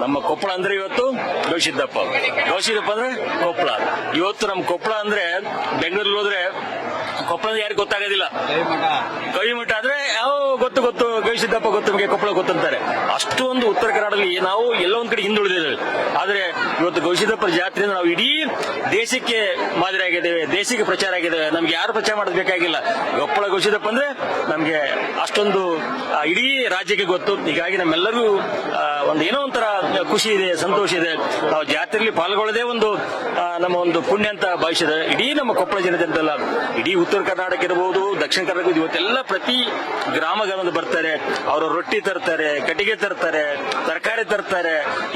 ನಮ್ಮ ಕೊಪ್ಪಳ ಅಂದ್ರೆ ಇವತ್ತು ಗವಿಸಿದ್ದಪ್ಪ ಅಂದ್ರೆ ಕೊಪ್ಪಳ. ಇವತ್ತು ನಮ್ಮ ಕೊಪ್ಪಳ ಅಂದ್ರೆ ಬೆಂಗಳೂರಲ್ಲಿ ಹೋದ್ರೆ ಕೊಪ್ಪಳ ಯಾರಿಗೂ ಗೊತ್ತಾಗೋದಿಲ್ಲ. ಗವಿಮಠ ಆದ್ರೆ ಯಾವ ಗೊತ್ತು ಗವಿಸಿದ್ದಪ್ಪ ಗೊತ್ತು, ನಮಗೆ ಕೊಪ್ಪಳ ಗೊತ್ತಂತಾರೆ. ಅಷ್ಟೊಂದು ಉತ್ತರ ಕನ್ನಡದಲ್ಲಿ ನಾವು ಎಲ್ಲೋ ಒಂದ್ ಕಡೆ ಹಿಂದುಳಿದಿದ್ದೇವೆ. ಆದ್ರೆ ಇವತ್ತು ಗವಿಸಿದ್ದಪ್ಪರ ಜಾತ್ರೆಯಿಂದ ನಾವು ಇಡೀ ದೇಶಕ್ಕೆ ಮಾದರಿ ಆಗಿದ್ದೇವೆ, ದೇಶಕ್ಕೆ ಪ್ರಚಾರ ಆಗಿದ್ದೇವೆ. ನಮ್ಗೆ ಯಾರು ಪ್ರಚಾರ ಮಾಡಬೇಕಾಗಿಲ್ಲ. ಕೊಪ್ಪಳ ಗವಿಸಿದ್ದಪ್ಪ ಅಂದ್ರೆ ನಮ್ಗೆ ಅಷ್ಟೊಂದು ಇಡೀ ರಾಜ್ಯಕ್ಕೆ ಗೊತ್ತು. ಹೀಗಾಗಿ ನಮ್ಮೆಲ್ಲರಿಗೂ ಒಂದು ಏನೋ ಒಂಥರ ಖುಷಿ ಇದೆ, ಸಂತೋಷ ಇದೆ. ನಾವು ಜಾತ್ರೆಯಲ್ಲಿ ಪಾಲ್ಗೊಳ್ಳದೆ ಒಂದು ನಮ್ಮ ಒಂದು ಪುಣ್ಯ ಅಂತ ಭಾವಿಸಿದೆ. ಇಡೀ ನಮ್ಮ ಕೊಪ್ಪಳ ಜನತೆ ಅಂತಲ್ಲ, ಇಡೀ ಉತ್ತರ ಕರ್ನಾಟಕ ಇರಬಹುದು, ದಕ್ಷಿಣ ಕರ್ನಾಟಕ ಇವತ್ತೆಲ್ಲ ಪ್ರತಿ ಗ್ರಾಮಗಳನ್ನು ಬರ್ತಾರೆ. ಅವರು ರೊಟ್ಟಿ ತರ್ತಾರೆ, ಕಟ್ಟಿಗೆ ತರ್ತಾರೆ, ತರಕಾರಿ ತರ್ತಾರೆ.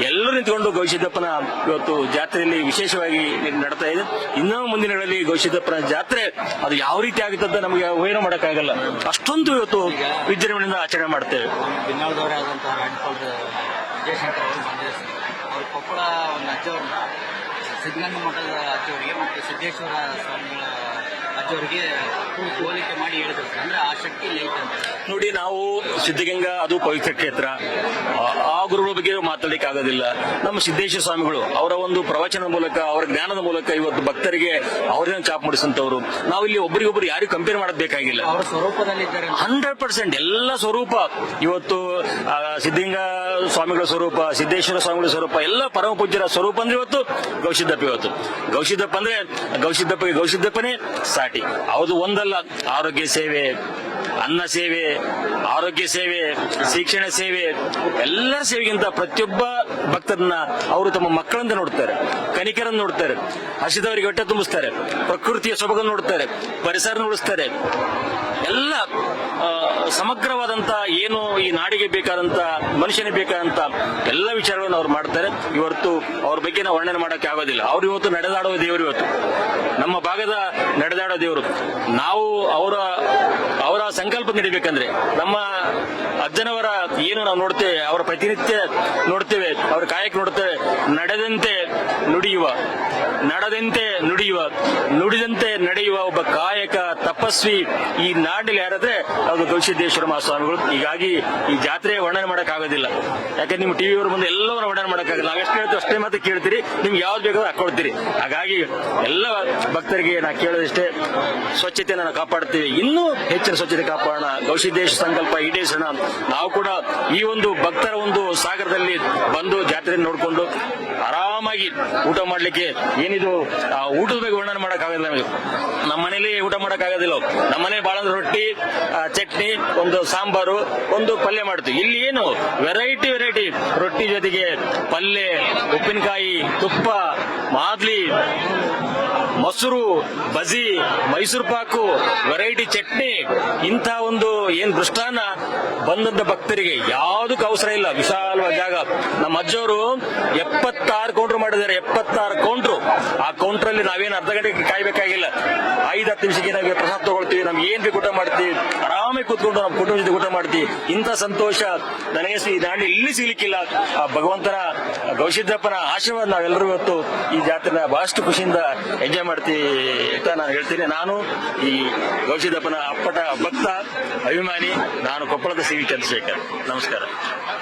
ಎಲ್ಲರೂ ನಿಂತ್ಕೊಂಡು ಗವಿಸಿದ್ದಪ್ಪನ ಇವತ್ತು ಜಾತ್ರೆಯಲ್ಲಿ ವಿಶೇಷವಾಗಿ ನಡ್ತಾ ಇದೆ. ಇನ್ನೂ ಮುಂದಿನ ದಿನಗಳಲ್ಲಿ ಗವಿಸಿದ್ದಪ್ಪನ ಜಾತ್ರೆ ಅದು ಯಾವ ರೀತಿ ಆಗುತ್ತೆ ಅಂತ ನಮಗೆ ಊಹೆ ಮಾಡೋಕ್ಕಾಗಲ್ಲ. ಅಷ್ಟೊಂದು ಇವತ್ತು ವಿಜೃಂಭಣೆಯಿಂದ ಆಚರಣೆ ಮಾಡ್ತೇವೆ. ಕೊಪ್ಪಳ ಒಂದು ಅಜ್ಜವರು ಸಿದ್ಧಗಂಗಾ ಮಠದ ಅಜ್ಜವರಿಗೆ ಮತ್ತು ಸಿದ್ದೇಶ್ವರ ಸ್ವಾಮಿಗಳ ಅಜ್ಜವರಿಗೆ ಹೋಲಿಕೆ ಮಾಡಿ ಹೇಳಿದ್ರು. ಅಂದ್ರೆ ಆ ಶಕ್ತಿ ಐತೆ ಅಂತ ನೋಡಿ. ನಾವು ಸಿದ್ಧಗಂಗಾ ಅದು ಪವಿತ್ರ ಕ್ಷೇತ್ರ, ಆ ಗುರುಗಳ ಬಗ್ಗೆ ಮಾತಾಡಲಿಕ್ಕೆ ಆಗೋದಿಲ್ಲ. ನಮ್ಮ ಸಿದ್ದೇಶ್ವರ ಸ್ವಾಮಿಗಳು ಅವರ ಒಂದು ಪ್ರವಚನದ ಮೂಲಕ, ಅವರ ಜ್ಞಾನದ ಮೂಲಕ ಇವತ್ತು ಭಕ್ತರಿಗೆ ಅವರನ್ನ ಚಾಪ್ ಮಾಡಿಸಂತವ್ರು. ನಾವು ಇಲ್ಲಿ ಒಬ್ಬರಿಗೊಬ್ಬರು ಯಾರಿಗೂ ಕಂಪೇರ್ ಮಾಡಬೇಕಾಗಿಲ್ಲ. ಅವರ ಸ್ವರೂಪದಲ್ಲಿದ್ದಾರೆ 100%. ಎಲ್ಲ ಸ್ವರೂಪ ಇವತ್ತು ಸಿದ್ಧಗಂಗಾ ಸ್ವಾಮಿಗಳ ಸ್ವರೂಪ, ಸಿದ್ದೇಶ್ವರ ಸ್ವಾಮಿಗಳ ಸ್ವರೂಪ, ಎಲ್ಲ ಪರಮ ಪೂಜ್ಯರ ಸ್ವರೂಪ ಅಂದ್ರೆ ಇವತ್ತು ಗವಿಸಿದ್ದಪ್ಪ. ಇವತ್ತು ಗವಿಸಿದ್ದಪ್ಪ ಅಂದ್ರೆ ಗವಿಸಿದ್ದಪ್ಪನೇ ಸಾಟಿ. ಹೌದು, ಒಂದಲ್ಲ, ಆರೋಗ್ಯ ಸೇವೆ, ಅನ್ನ ಸೇವೆ, ಆರೋಗ್ಯ ಸೇವೆ, ಶಿಕ್ಷಣ ಸೇವೆ, ಎಲ್ಲ ಸೇವೆಗಿಂತ ಪ್ರತಿಯೊಬ್ಬ ಭಕ್ತರನ್ನ ಅವರು ತಮ್ಮ ಮಕ್ಕಳಂತ ನೋಡ್ತಾರೆ, ಕನಿಕರನ್ನು ನೋಡ್ತಾರೆ, ಹಸಿದವರಿಗೆ ಹೊಟ್ಟೆ ತುಂಬಿಸ್ತಾರೆ, ಪ್ರಕೃತಿಯ ಸೊಬಗನ್ನು ನೋಡ್ತಾರೆ, ಪರಿಸರ ನೋಡಿಸ್ತಾರೆ. ಎಲ್ಲ ಸಮಗ್ರವಾದಂತ ಏನು ಈ ನಾಡಿಗೆ ಬೇಕಾದಂತ, ಮನುಷ್ಯನಿಗೆ ಬೇಕಾದಂತ ಎಲ್ಲ ವಿಚಾರಗಳನ್ನು ಅವ್ರು ಮಾಡ್ತಾರೆ. ಇವತ್ತು ಅವ್ರ ಬಗ್ಗೆ ನಾವು ವರ್ಣನೆ ಮಾಡಕ್ಕೆ ಆಗೋದಿಲ್ಲ. ಅವ್ರು ಇವತ್ತು ನಡೆದಾಡುವ ದೇವರು, ಇವತ್ತು ನಮ್ಮ ಭಾಗದ ನಡೆದಾಡೋ ದೇವರು. ನಾವು ಅವರ ಸಂಕಲ್ಪ ನಡಿಬೇಕಂದ್ರೆ ನಮ್ಮ ಅಜ್ಜನವರ ಏನು ನಾವು ನೋಡ್ತೇವೆ, ಅವರ ಪ್ರತಿನಿತ್ಯ ನೋಡ್ತೇವೆ, ಅವರ ಕಾಯಕ ನೋಡ್ತೇವೆ. ನಡೆದಂತೆ ನುಡಿಯುವ, ನಡೆದಂತೆ ನುಡಿಯುವ, ನುಡಿದಂತೆ ನಡೆಯುವ ಒಬ್ಬ ಕಾಯಕ ತಪಸ್ವಿ ಈ ನಾಡಿನಲ್ಲಿ ಯಾರಾದ್ರೆ ಅದು ಗವಿಸಿದ್ದೇಶ್ವರ ಮಹಾಸ್ವಾಮಿಗಳು. ಹೀಗಾಗಿ ಈ ಜಾತ್ರೆ ವರ್ಣನೆ ಮಾಡಕ್ ಆಗೋದಿಲ್ಲ. ಯಾಕಂದ್ರೆ ನಿಮ್ಮ ಟಿವಿ ಅವ್ರ ಮುಂದೆ ಎಲ್ಲವನ್ನ ವರ್ಣನೆ ಮಾಡಕ್ಕಾಗಲ್ಲ. ನಾವೆಷ್ಟು ಹೇಳ್ತೀವಿ ಅಷ್ಟೇ ಮಾತ್ರ ಕೇಳ್ತೀರಿ, ನಿಮ್ಗೆ ಯಾವ್ದು ಬೇಕಾದ್ರೂ ಹಾಕೊಳ್ತೀರಿ. ಹಾಗಾಗಿ ಎಲ್ಲ ಭಕ್ತರಿಗೆ ನಾ ಕೇಳೋದಿಷ್ಟೇ, ಸ್ವಚ್ಛತೆಯನ್ನು ನಾವು ಕಾಪಾಡ್ತೀವಿ. ಇನ್ನೂ ಹೆಚ್ಚಿನ ಸ್ವಚ್ಛತೆ ಕಾಪಾಡೋಣ, ಗವಿಸಿದ್ದೇಶ್ವರ ಸಂಕಲ್ಪ ಈಡೇರಿಸೋಣ. ನಾವು ಕೂಡ ಈ ಒಂದು ಭಕ್ತರ ಒಂದು ಸಾಗರದಲ್ಲಿ ಬಂದು ಜಾತ್ರೆ ನೋಡ್ಕೊಂಡು ಆರಾಮಾಗಿ ಊಟ ಮಾಡ್ಲಿಕ್ಕೆ ಏನಿದು ಊಟದ ಬಗ್ಗೆ ವರ್ಣನೆ ಮಾಡಕ್ಕಾಗಲ್ಲ. ನಮಗೆ ನಮ್ಮ ಮನೇಲಿ ಊಟ ಮಾಡಕ್ಕಾಗೋದಿಲ್ಲ. ನಮ್ಮ ಮನೆ ಬಹಳ ರೊಟ್ಟಿ, ಚಟ್ನಿ, ಒಂದು ಸಾಂಬಾರು, ಒಂದು ಪಲ್ಯ ಮಾಡ್ತೀವಿ. ಇಲ್ಲಿ ಏನು ವೆರೈಟಿ ರೊಟ್ಟಿ ಜೊತೆಗೆ ಪಲ್ಯ, ಉಪ್ಪಿನಕಾಯಿ, ತುಪ್ಪ, ಮಾದ್ಲಿ, ಮೊಸರು, ಬಜಿ, ಮೈಸೂರು ಪಾಕು, ವೆರೈಟಿ ಚಟ್ನಿ, ಇಂಥ ಒಂದು ಏನ್ ದೃಷ್ಟಾನ ಬಂದಂತ ಭಕ್ತರಿಗೆ ಯಾವುದಕ್ಕೂ ಅವಸರ ಇಲ್ಲ. ವಿಶಾಲವಾದ ಜಾಗ. ನಮ್ಮ ಅಜ್ಜವರು 76 ಕೌಂಟರ್ ಮಾಡಿದ್ದಾರೆ. 76 ಕೌಂಟ್ರು. ಆ ಕೌಂಟರ್ ಅಲ್ಲಿ ನಾವೇನು ಅರ್ಧ ಗಂಟೆಗೆ ಕಾಯ್ಬೇಕಾಗಿಲ್ಲ. 5-10 ನಿಮಿಷಕ್ಕೆ ನಾವೇ ಪ್ರಸಾದ ತಗೊಳ್ತೀವಿ. ನಮ್ಗೆ ಏನ್ ಬೇಕು ಊಟ ಮಾಡ್ತೀವಿ. ಆರಾಮಾಗಿ ಕೂತ್ಕೊಂಡು ನಮ್ಮ ಕುಟುಂಬ ಜೊತೆ ಊಟ ಮಾಡ್ತೀವಿ. ಇಂಥ ಸಂತೋಷ ನನಗೆ ಈ ನಾಡಿ ಇಲ್ಲಿ ಸಿಗ್ಲಿಕ್ಕಿಲ್ಲ. ಆ ಭಗವಂತನ ಗವಿಸಿದ್ದಪ್ಪನ ಆಶೀರ್ವಾದ ನಾವೆಲ್ಲರೂ ಇವತ್ತು ಈ ಜಾತ್ರೆನ ಬಹಳಷ್ಟು ಖುಷಿಯಿಂದ ಎಂಜಾಯ್ ಮಾಡ್ತೀವಿ ಅಂತ ನಾನು ಹೇಳ್ತೀನಿ. ನಾನು ಈ ಗವಿಸಿದ್ದಪ್ಪನ ಅಪ್ಪಟ ಭಕ್ತ, ಅಭಿಮಾನಿ. ನಾನು ಕೊಪ್ಪಳದ ಸಿ ವಿ ಚಂದ್ರಶೇಖರ್. ನಮಸ್ಕಾರ.